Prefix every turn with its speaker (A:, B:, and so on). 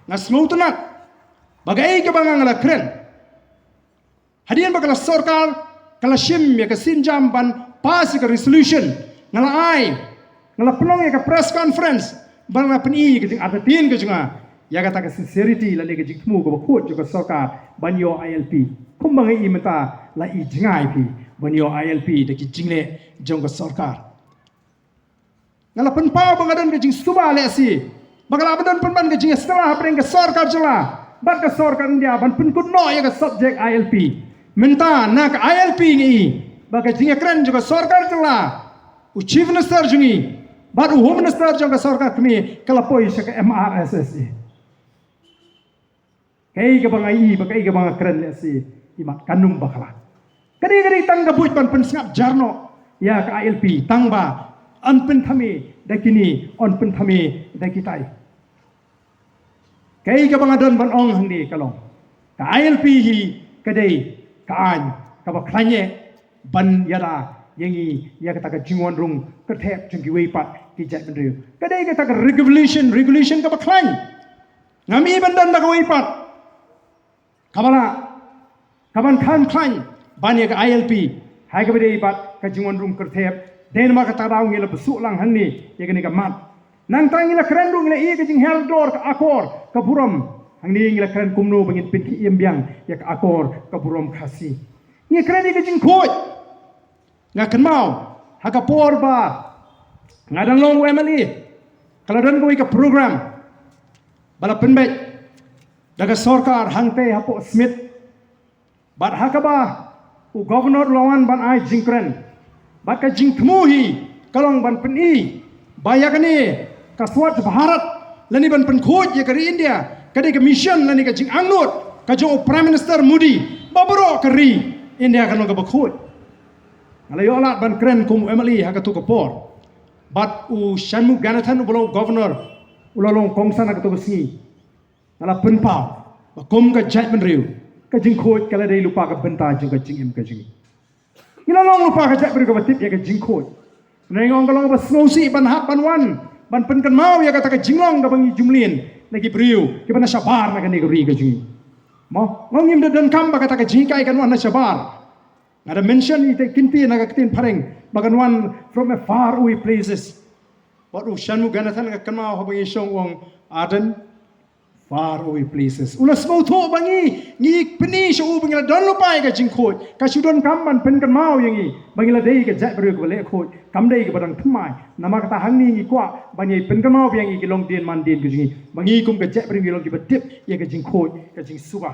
A: ngasmau tunat bagai ke bangang la keren hadian bakal sorkar kala shim ya ka sinjam ban pass ka resolution ngala ai ngala pelong ya ka press conference bang na peni ke jing artatien ke junga ya kata ka sincerity la le ke jing temu ko khot jo ka sorkar ban yo ILP kum bangai I menta la I jingai pi ban yo ILP de ki jingle jong ka sorkar ngala pen pa bangadan ke jing suba le si bagala badan pen ban ke jing setelah apreng ke sorkar jela ban ka sorkar dia ban pen kunno ya ka subject ILP minta nak ILP ni baka jinga keren juga sorkar jela chief minister jungi baru home minister juga sorkar kami kalapoi saka MRSS kai ke bangai baka ke banga keren le si imak kanum bakala kadi tang ka buit pan sngap jarno ya ka ILP tangba an pen thami dakini on pen thami dakitai kai ke banga don ban ong hangdi kalong ka ILP hi kadai kaan kaba klanye ban yara yangi ya kata ka jingon rung ketep jengki weipat ki jat mendriu kadai kata ka regulation kaba klany ngami bandan da ka weipat kabala kaban khan klany ban ya ka ILP hai ka bedai pat ka jingon rung ketep den ma kata raung ngila besuk lang hanni ya kini ka mat nang tang ngila keren rung ngila iya ka jing heldor ka akor ka buram hang ni ngila keren kumno bangin pinki iambiang ya ka akor ka burom khasi ni keren ni ka jing khoj nga kenmau haka por ba ngadang long emily kalau dan ko ka program bala penbet daga sorkar hangte hapo smith bat haka ba u governor lawan ban ai jing keren bat ka jing thmuhi kalong ban peni bayakani ka swat bharat lani ban pen khoj ya ka india kadai ke mission lani ka jing angnut ka jo prime minister modi babro kari india kan ka bakhut ala yo alat ban kren kum emily ha ka tu ka por bat u shamu ganathan ulo governor ulalong kongsan ka tu si ala penpa ba kum ka jat ben riu ka jing khot kala dei lupa ka benta jing ka jing em ka jing ilalong lupa ka jat ben ka batip ya ka jing khot nengong ka long ba snowsi ban hap ban wan ban pen kan mau ya kata ka jinglong ka bangi jumlin lagi beriu ke bana sabar na kani gori ka jui mo ngim de dan kam ba kata ka jikai kan wan na sabar ada mention ite kinti na ka tin pareng bagan wan from a far away places what u shanu ganathan ka kan mau habangi shong wong Ardent far away places ulas mau tho bangi ngi peni shu bangi la don lupai ka jingkhot ka sudon kam ban pen kan mau yangi bangi la dei ka jat beriu ka le khot kam dei ka badang thmai nama kata hangni ngi kwa bangi pen kan mau biangi ki long din man din ka jingi bangi kum ka jat beriu long ki batip ya ka jingkhot ka jing suba